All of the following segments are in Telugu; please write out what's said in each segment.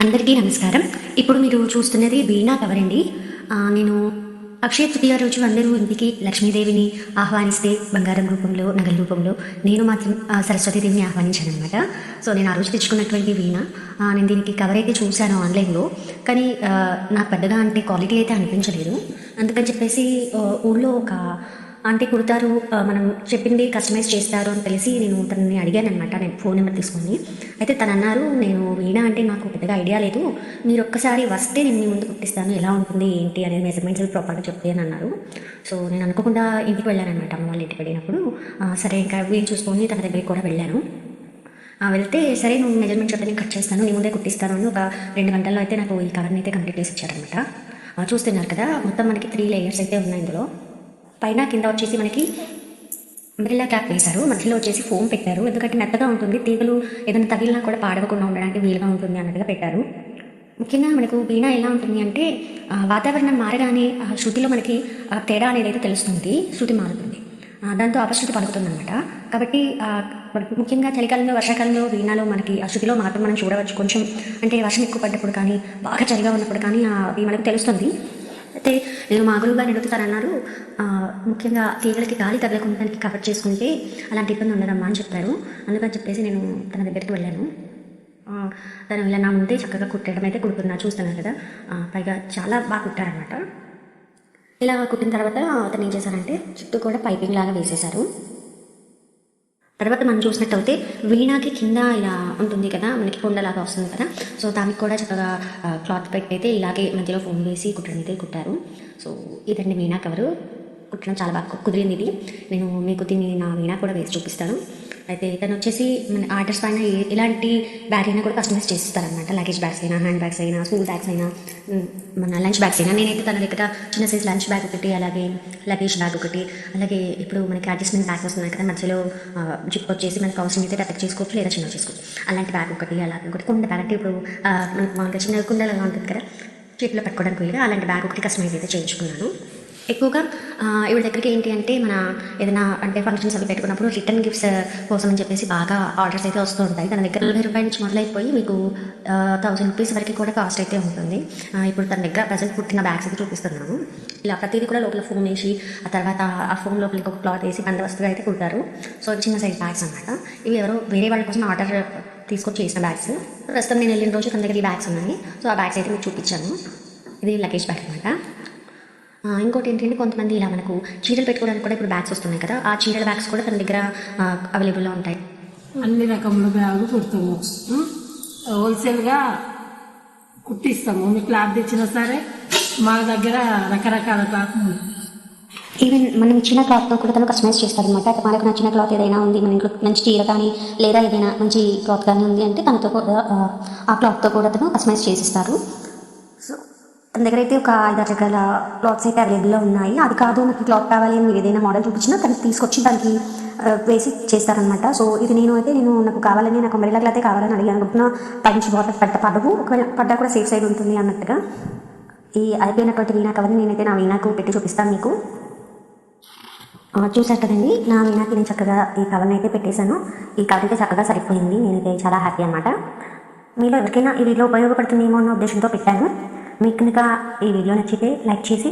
అందరికీ నమస్కారం. ఇప్పుడు మీరు చూస్తున్నది వీణా కవర్ అండి. నేను అక్షయ తృతీయ రోజు అందరూ ఇంటికి లక్ష్మీదేవిని ఆహ్వానిస్తే బంగారం రూపంలో, నగల రూపంలో నేను మాత్రం సరస్వతీదేవిని ఆహ్వానించాననమాట. సో, నేను ఆ రోజు తెచ్చుకున్నటువంటి వీణ నేను దీనికి కవర్ అయితే చూశాను ఆన్‌లైన్‌లో. కానీ నాకు పెద్దగా అంటే క్వాలిటీ అయితే అనిపించలేదు. అందుకని చెప్పేసి ఊళ్ళో ఒక ఆంటీ కుడతారు, మనం చెప్పింది కస్టమైజ్ చేస్తారు అని తెలిసి నేను తనని అడిగాననమాట. నేను ఫోన్ నెంబర్ తీసుకొని. అయితే తనన్నారు, "నేను వీణ అంటే నాకు పెద్దగా ఐడియా లేదు. మీరు ఒక్కసారి వస్తే నేను మీ ముందు కుట్టిస్తాను. ఎలా ఉంటుంది ఏంటి అనేది మెజర్మెంట్స్ అవి ప్రాపర్‌గా చెప్తే" అని అన్నారు. సో, నేను అనుకోకుండా ఇంటికి వెళ్ళాననమాట. అమ్మ వాళ్ళ ఇంటికి వెళ్ళినప్పుడు సరే ఇంకా వీలు చూసుకొని తన దగ్గరికి కూడా వెళ్ళాను. వెళ్తే సరే నువ్వు మెజర్మెంట్ చెప్తే నేను కట్ చేస్తాను, నీ ముందే కుట్టిస్తాను అని ఒక 2 గంటల్లో అయితే నాకు ఈ కవర్ని అయితే కంప్లీట్ చేసి ఇచ్చారనమాట. చూస్తున్నారు కదా, మొత్తం మనకి 3 లేయర్స్ అయితే ఉన్నాయి ఇందులో. పైన కింద వచ్చేసి మనకి అంబ్రెల్లా క్యాప్ వేశారు, మధ్యలో వచ్చేసి ఫోమ్ పెట్టారు. ఎందుకంటే మెత్తగా ఉంటుంది, తీగలు ఏదైనా తగిలినా కూడా పాడవకుండా ఉండడానికి వీలుగా ఉంటుంది అన్నట్టుగా పెట్టారు. ముఖ్యంగా మనకు వీణ ఎలా ఉంటుంది అంటే వాతావరణం మారగానే శృతిలో మనకి తేడా అనేది అయితే తెలుస్తుంది, శృతి మారుతుంది. దాంతో అపశృతి పలుకుతుందన్నమాట. కాబట్టి ముఖ్యంగా చలికాలంలో, వర్షాకాలంలో వీణాలో మనకి ఆ శృతిలో మార్పు మనం చూడవచ్చు. కొంచెం అంటే వర్షం ఎక్కువ పడ్డప్పుడు కానీ, బాగా చలిగా ఉన్నప్పుడు కానీ అవి మనకు తెలుస్తుంది. అయితే నేను మా గురువుగారు అడుగుతారన్నారు, ముఖ్యంగా తీగలకి గాలి తగలకుండా కవర్ చేసుకుంటే అలాంటి ఇబ్బంది ఉండదమ్మా అని చెప్పారు. అందుకని చెప్పేసి నేను తన దగ్గరికి వెళ్ళాను. తను ఇలా నా ముందే చక్కగా కుట్టడం అయితే కుడుతున్నా, చూస్తున్నాను కదా. పైగా చాలా బాగా కుట్టారనమాట. ఇలా కుట్టిన తర్వాత అతను ఏం చేశారంటే చుట్టూ కూడా పైపింగ్ లాగా వేసేశారు. తర్వాత మనం చూసినట్టయితే వీణాకి కింద ఇలా ఉంటుంది కదా, మనకి కొండలాగా వస్తుంది కదా. సో, దానికి కూడా చక్కగా క్లాత్ పెట్టి అయితే ఇలాగే మధ్యలో ఫోమ్ వేసి కుట్టడం అయితే కుట్టారు. సో, ఇదండి వీణా కవరు. కుట్టడం చాలా బాగా కుదిరింది ఇది. నేను మీకు దీన్ని నా వీణా కూడా వేసి చూపిస్తాను. అయితే తను వచ్చేసి మన ఆర్డర్స్ పైన ఎలాంటి బ్యాగ్ అయినా కూడా కస్టమైజ్ చేస్తారనమాట. లగేజ్ బ్యాగ్స్ అయినా, హ్యాండ్ బ్యాగ్స్ అయినా, స్కూల్ బ్యాగ్స్ అయినా, మన లంచ్ బ్యాగ్స్ అయినా. నేనైతే తన దగ్గర చిన్న సైజ్ లంచ్ బ్యాగ్ ఒకటి, అలాగే లగేజ్ బ్యాగ్ ఒకటి, అలాగే ఇప్పుడు మనకి అడ్జస్ట్మెంట్ బ్యాగ్స్ వస్తున్నాయి కదా, మధ్యలో జిప్ వచ్చేసి మనకి అవసరం అయితే పెద్దగా చేసుకోవచ్చు లేదా చిన్న చేసుకోవచ్చు. అలాంటి బ్యాగ్ ఒకటి, అలాగే ఒకటి కుండ బ్యాగ్ అంటే ఇప్పుడు మనకు మామూలుగా చిన్న కుండలుగా ఉంటుంది కదా, చేతిలో పట్టుకోవడానికి వీలుగా అలాంటి బ్యాగ్ ఒకటి కస్టమైజ్ అయితే చేయించుకున్నాను. ఎక్కువగా ఇవి దగ్గరికి ఏంటి అంటే మన ఏదైనా అంటే ఫంక్షన్స్ అవి పెట్టుకున్నప్పుడు రిటర్న్ గిఫ్ట్స్ కోసం అని చెప్పేసి బాగా ఆర్డర్స్ అయితే వస్తూ ఉంటాయి. తన దగ్గర 20 రూపాయల నుంచి మొదలైపోయి మీకు 1000 రూపీస్ వరకు కూడా కాస్ట్ అయితే ఉంటుంది. ఇప్పుడు తన దగ్గర ప్రజెంట్ పుట్టిన బ్యాగ్స్ అయితే చూపిస్తున్నాను. ఇలా ప్రతిదీ కూడా లోపల ఫోమ్ వేసి ఆ తర్వాత ఆ ఫోమ్ లోపలికి ఒక క్లాత్ వేసి బందోబస్తుగా అయితే కుడతారు. సో, చిన్న సైజ్ బ్యాగ్స్ అనమాట. ఇవి ఎవరో వేరే వాళ్ళ కోసం ఆర్డర్ తీసుకొని చేసిన బ్యాగ్స్. ప్రస్తుతం నేను వెళ్ళిన రోజు తన దగ్గర ఈ బ్యాగ్స్ ఉన్నాయి. సో, ఆ బ్యాగ్స్ అయితే మీకు చూపించాను. ఇది లగేజ్ బ్యాగ్ అనమాట. ఇంకోటి ఏంటంటే కొంతమంది ఇలా మనకు చీరలు పెట్టుకోవడానికి కూడా ఇప్పుడు బ్యాగ్స్ వస్తున్నాయి కదా, ఆ చీరల బ్యాగ్స్ కూడా తన దగ్గర అవైలబుల్లో ఉంటాయి. అన్ని రకముల బ్యాగులు కుడతాము, హోల్సేల్గా కుట్టిస్తాము. మీ క్లాత్ తెచ్చినా సరే మా దగ్గర రకరకాల క్లాత్ ఉంది. ఈవెన్ మనం ఇచ్చిన క్లాత్తో కూడా తను కస్టమైజ్ చేస్తారనమాట. మనకు నచ్చిన క్లాత్ ఏదైనా ఉంది, మన ఇంట్లో మంచి చీర కానీ లేదా ఏదైనా మంచి క్లాత్ కానీ ఉంది అంటే తనతో కూడా ఆ క్లాత్తో కూడా తను కస్టమైజ్ చేసిస్తారు. సో, తన దగ్గర అయితే ఒక 5-6 రకాల క్లాత్స్ అయితే అవైలబుల్లో ఉన్నాయి. అది కాదు నాకు క్లాత్ కావాలి అని మీరు ఏదైనా మోడల్ చూపించినా తనకి తీసుకొచ్చి దానికి వేసి చేస్తారనమాట. సో, ఇది నేను నాకు కావాలని, నాకు అంబ్రెల్లా క్లాతే కావాలని అడిగాను అనుకుంటున్నా. పైనుంచి వాటర్ పడవు, ఒకవేళ పడ్డా కూడా సేఫ్ సైడ్ ఉంటుంది అన్నట్టుగా. ఈ అయిపోయినటువంటి వీణా కవర్ని నేనైతే నా వీణాకు పెట్టి చూపిస్తాను మీకు. చూసారు కదండి, నా వీణాకి నేను చక్కగా ఈ కవర్ని అయితే పెట్టేశాను. ఈ కవర్ అయితే చక్కగా సరిపోయింది. నేనైతే చాలా హ్యాపీ అనమాట. మీలో ఎవరికైనా ఈ వీడియో ఉపయోగపడుతుందేమో అన్న ఉద్దేశంతో పెట్టాను. మీకు కనుక ఈ వీడియో నచ్చితే లైక్ చేసి,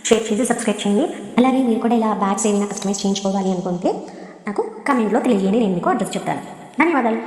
షేర్ చేసి, సబ్స్క్రైబ్ చేయండి. అలాగే మీరు కూడా ఇలా బ్యాగ్స్ ఏమైనా కస్టమైజ్ చేయించుకోవాలి అనుకుంటే నాకు కమెంట్లో తెలియజేయండి, నేను మీకు అడ్రస్ చెప్తాను. ధన్యవాదాలు.